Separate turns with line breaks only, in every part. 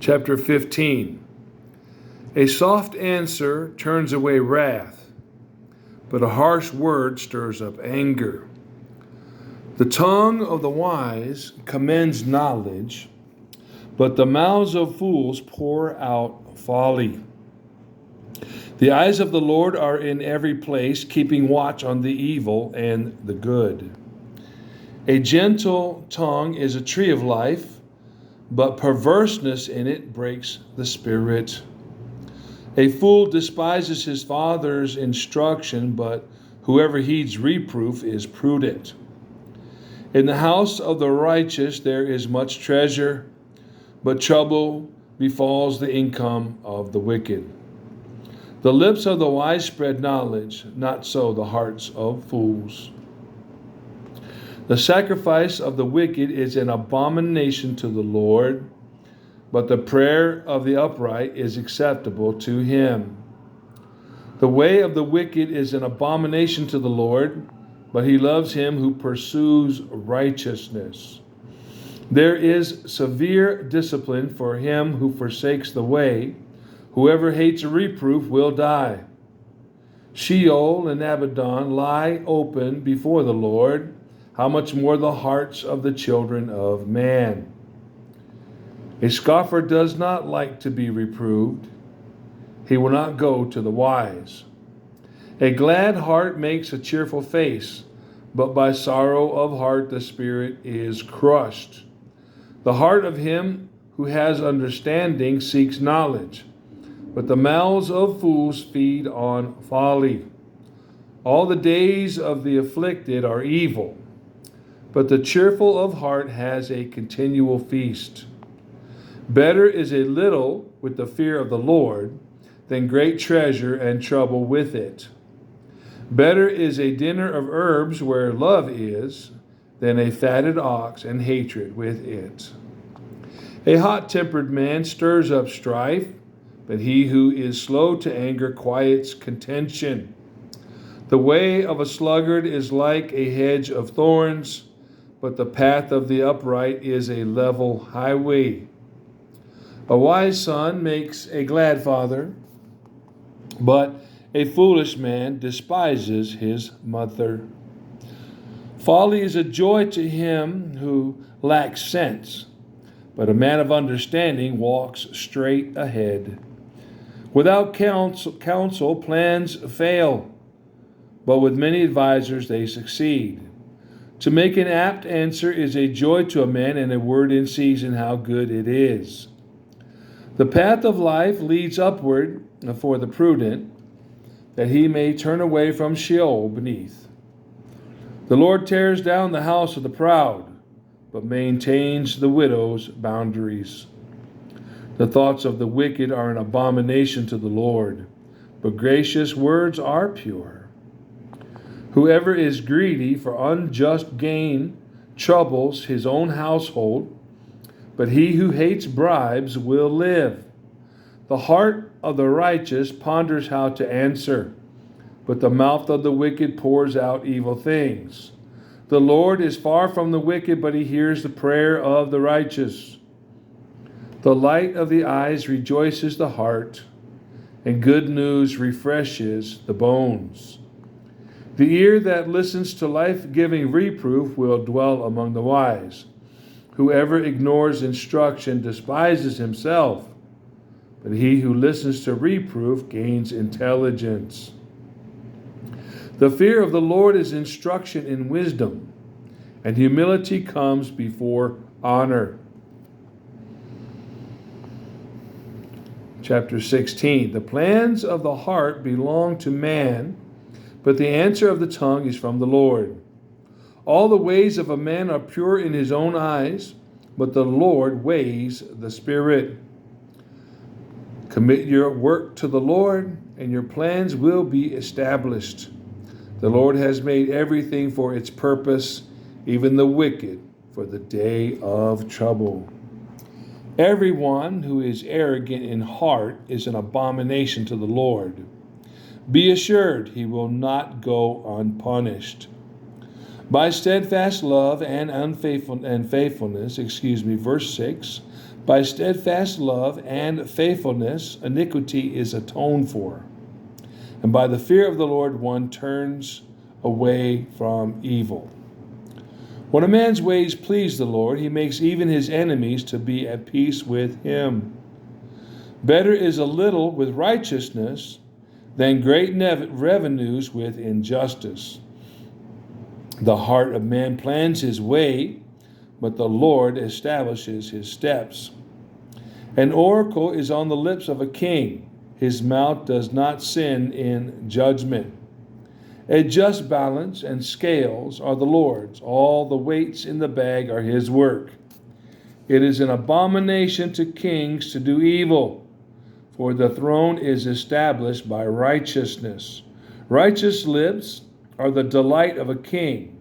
Chapter 15. A soft answer turns away wrath, but a harsh word stirs up anger. The tongue of the wise commends knowledge, but the mouths of fools pour out folly. The eyes of the Lord are in every place, keeping watch on the evil and the good. A gentle tongue is a tree of life, but perverseness in it breaks the spirit. A fool despises his father's instruction, but whoever heeds reproof is prudent. In the house of the righteous there is much treasure, but trouble befalls the income of the wicked. The lips of the wise spread knowledge, not so the hearts of fools. The sacrifice of the wicked is an abomination to the Lord, but the prayer of the upright is acceptable to him. The way of the wicked is an abomination to the Lord, but he loves him who pursues righteousness. There is severe discipline for him who forsakes the way. Whoever hates a reproof will die. Sheol and Abaddon lie open before the Lord. How much more the hearts of the children of man? A scoffer does not like to be reproved. He will not go to the wise. A glad heart makes a cheerful face, but by sorrow of heart the spirit is crushed. The heart of him who has understanding seeks knowledge, but the mouths of fools feed on folly. All the days of the afflicted are evil, but the cheerful of heart has a continual feast. Better is a little with the fear of the Lord than great treasure and trouble with it. Better is a dinner of herbs where love is than a fatted ox and hatred with it. A hot-tempered man stirs up strife, but he who is slow to anger quiets contention. The way of a sluggard is like a hedge of thorns, but the path of the upright is a level highway. A wise son makes a glad father, but a foolish man despises his mother. Folly is a joy to him who lacks sense, but a man of understanding walks straight ahead. Without counsel, plans fail, but with many advisers they succeed. To make an apt answer is a joy to a man, and a word in season how good it is. The path of life leads upward for the prudent, that he may turn away from Sheol beneath. The Lord tears down the house of the proud, but maintains the widow's boundaries. The thoughts of the wicked are an abomination to the Lord, but gracious words are pure. Whoever is greedy for unjust gain troubles his own household, but he who hates bribes will live. The heart of the righteous ponders how to answer, but the mouth of the wicked pours out evil things. The Lord is far from the wicked, but he hears the prayer of the righteous. The light of the eyes rejoices the heart, and good news refreshes the bones. The ear that listens to life-giving reproof will dwell among the wise. Whoever ignores instruction despises himself, but he who listens to reproof gains intelligence. The fear of the Lord is instruction in wisdom, and humility comes before honor. Chapter 16. The plans of the heart belong to man, but the answer of the tongue is from the Lord. All the ways of a man are pure in his own eyes, but the Lord weighs the spirit. Commit your work to the Lord, and your plans will be established. The Lord has made everything for its purpose, even the wicked for the day of trouble. Everyone who is arrogant in heart is an abomination to the Lord. Be assured he will not go unpunished. By steadfast love and faithfulness, verse 6, By steadfast love and faithfulness, iniquity is atoned for. And by the fear of the Lord, one turns away from evil. When a man's ways please the Lord, he makes even his enemies to be at peace with him. Better is a little with righteousness than great revenues with injustice. The heart of man plans his way, but the Lord establishes his steps. An oracle is on the lips of a king. His mouth does not sin in judgment. A just balance and scales are the Lord's. All the weights in the bag are his work. It is an abomination to kings to do evil, for the throne is established by righteousness. Righteous lips are the delight of a king,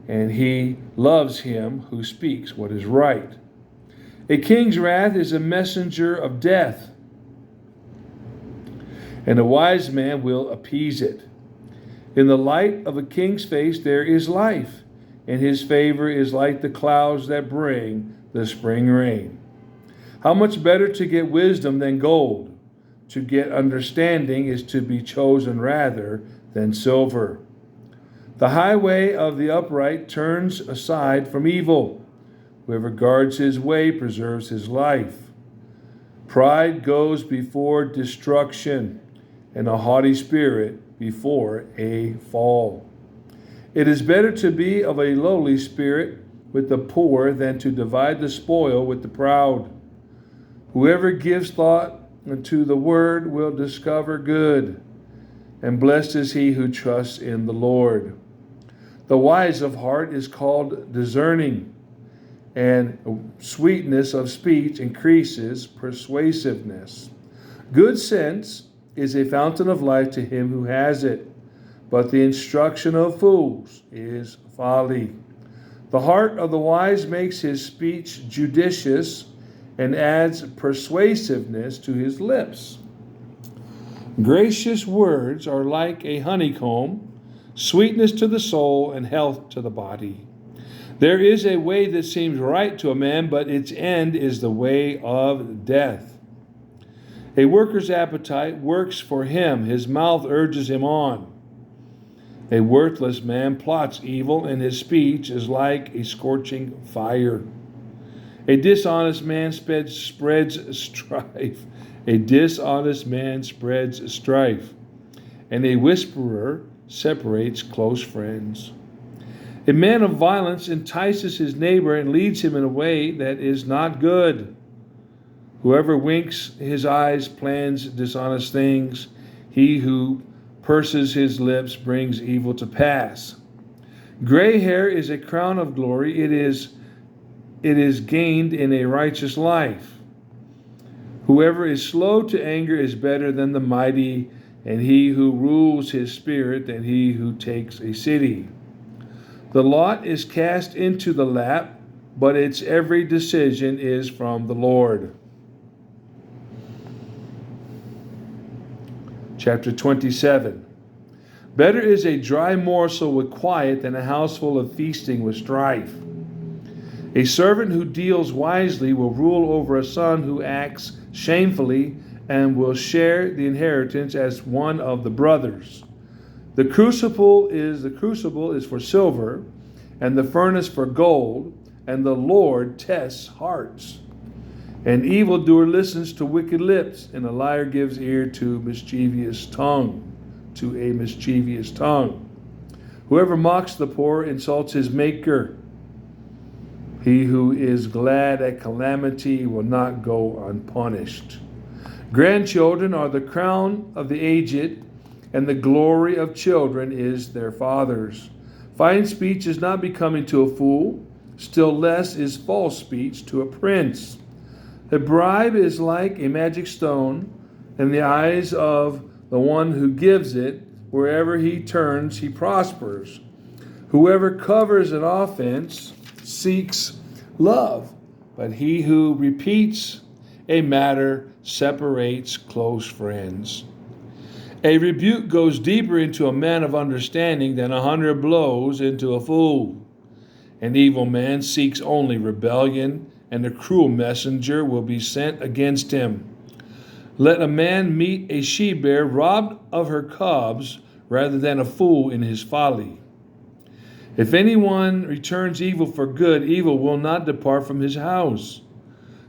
and he loves him who speaks what is right. A king's wrath is a messenger of death, and a wise man will appease it. In the light of a king's face there is life, and his favor is like the clouds that bring the spring rain. How much better to get wisdom than gold? To get understanding is to be chosen rather than silver. The highway of the upright turns aside from evil. Whoever guards his way preserves his life. Pride goes before destruction, and a haughty spirit before a fall. It is better to be of a lowly spirit with the poor than to divide the spoil with the proud. Whoever gives thought to the word will discover good, and blessed is he who trusts in the Lord. The wise of heart is called discerning, and sweetness of speech increases persuasiveness. Good sense is a fountain of life to him who has it, but the instruction of fools is folly. The heart of the wise makes his speech judicious and adds persuasiveness to his lips. Gracious words are like a honeycomb, sweetness to the soul and health to the body. There is a way that seems right to a man, but its end is the way of death. A worker's appetite works for him, his mouth urges him on. A worthless man plots evil, and his speech is like a scorching fire. A dishonest man spreads strife. A dishonest man spreads strife, and a whisperer separates close friends. A man of violence entices his neighbor and leads him in a way that is not good. Whoever winks his eyes plans dishonest things. He who purses his lips brings evil to pass. Gray hair is a crown of glory. It is gained in a righteous life. Whoever is slow to anger is better than the mighty, and he who rules his spirit than he who takes a city. The lot is cast into the lap, but its every decision is from the Lord. Chapter 27. Better is a dry morsel with quiet than a house full of feasting with strife. A servant who deals wisely will rule over a son who acts shamefully, and will share the inheritance as one of the brothers. The crucible is for silver, and the furnace for gold, and the Lord tests hearts. An evildoer listens to wicked lips, and a liar gives ear to a mischievous tongue. Whoever mocks the poor insults his maker. He who is glad at calamity will not go unpunished. Grandchildren are the crown of the aged, and the glory of children is their fathers. Fine speech is not becoming to a fool, still less is false speech to a prince. A bribe is like a magic stone in the eyes of the one who gives it. Wherever he turns, he prospers. Whoever covers an offense seeks love, but he who repeats a matter separates close friends. A rebuke goes deeper into a man of understanding than 100 blows into a fool. An evil man seeks only rebellion, and a cruel messenger will be sent against him. Let a man meet a she-bear robbed of her cubs rather than a fool in his folly. If anyone returns evil for good, evil will not depart from his house.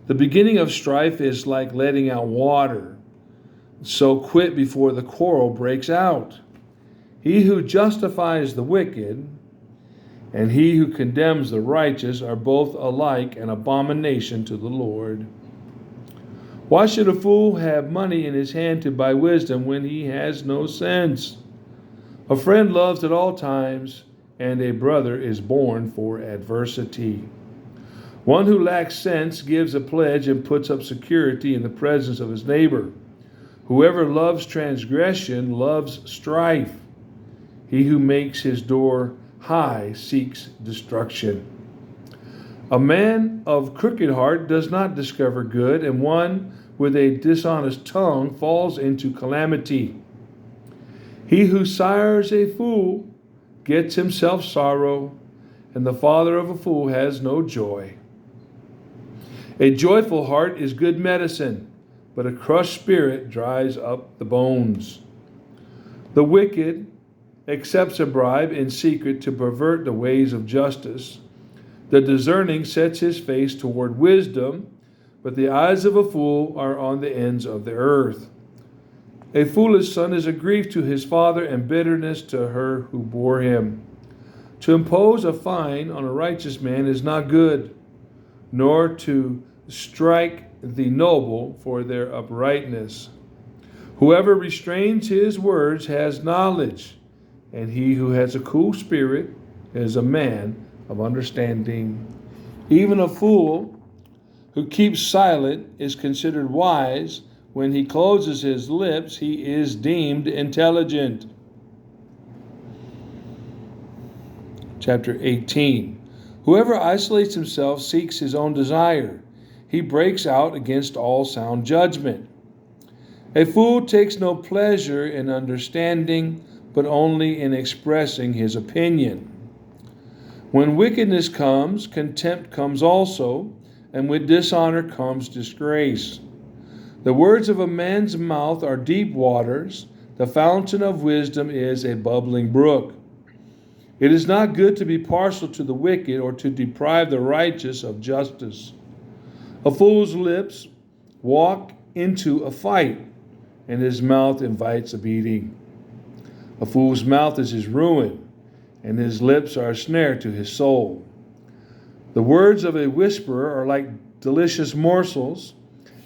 The beginning of strife is like letting out water, so quit before the quarrel breaks out. He who justifies the wicked and he who condemns the righteous are both alike an abomination to the Lord. Why should a fool have money in his hand to buy wisdom when he has no sense? A friend loves at all times, and a brother is born for adversity. One who lacks sense gives a pledge and puts up security in the presence of his neighbor. Whoever loves transgression loves strife. He who makes his door high seeks destruction. A man of crooked heart does not discover good, and one with a dishonest tongue falls into calamity. He who sires a fool gets himself sorrow, and the father of a fool has no joy. A joyful heart is good medicine, but a crushed spirit dries up the bones. The wicked accepts a bribe in secret to pervert the ways of justice. The discerning sets his face toward wisdom, but the eyes of a fool are on the ends of the earth. A foolish son is a grief to his father and bitterness to her who bore him. To impose a fine on a righteous man is not good, nor to strike the noble for their uprightness. Whoever restrains his words has knowledge, and he who has a cool spirit is a man of understanding. Even a fool who keeps silent is considered wise. When he closes his lips, he is deemed intelligent. Chapter 18. Whoever isolates himself seeks his own desire. He breaks out against all sound judgment. A fool takes no pleasure in understanding, but only in expressing his opinion. When wickedness comes, contempt comes also, and with dishonor comes disgrace. The words of a man's mouth are deep waters. The fountain of wisdom is a bubbling brook. It is not good to be partial to the wicked or to deprive the righteous of justice. A fool's lips walk into a fight, and his mouth invites a beating. A fool's mouth is his ruin, and his lips are a snare to his soul. The words of a whisperer are like delicious morsels.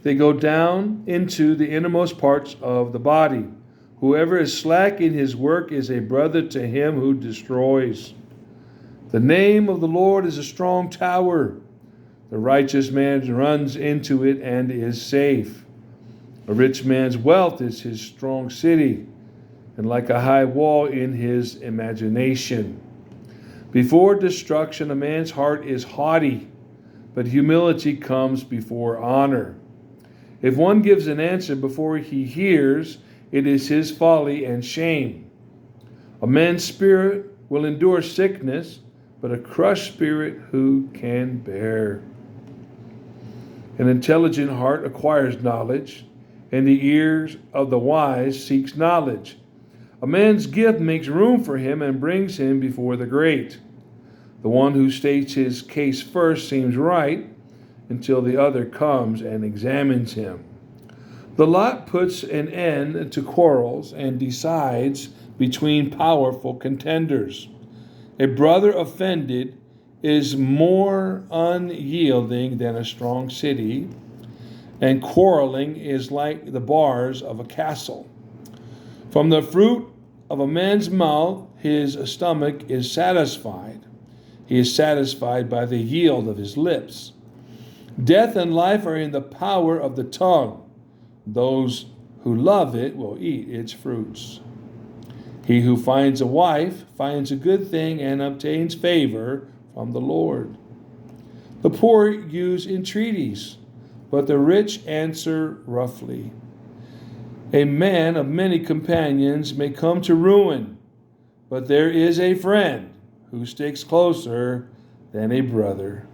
They go down into the innermost parts of the body. Whoever is slack in his work is a brother to him who destroys. The name of the Lord is a strong tower. The righteous man runs into it and is safe. A rich man's wealth is his strong city, and like a high wall in his imagination. Before destruction, a man's heart is haughty, but humility comes before honor. If one gives an answer before he hears, it is his folly and shame. A man's spirit will endure sickness, but a crushed spirit who can bear? An intelligent heart acquires knowledge, and the ears of the wise seeks knowledge. A man's gift makes room for him and brings him before the great. The one who states his case first seems right until the other comes and examines him. The lot puts an end to quarrels and decides between powerful contenders. A brother offended is more unyielding than a strong city, and quarreling is like the bars of a castle. From the fruit of a man's mouth, his stomach is satisfied. He is satisfied by the yield of his lips. Death and life are in the power of the tongue. Those who love it will eat its fruits. He who finds a wife finds a good thing and obtains favor from the Lord. The poor use entreaties, but the rich answer roughly. A man of many companions may come to ruin, but there is a friend who sticks closer than a brother.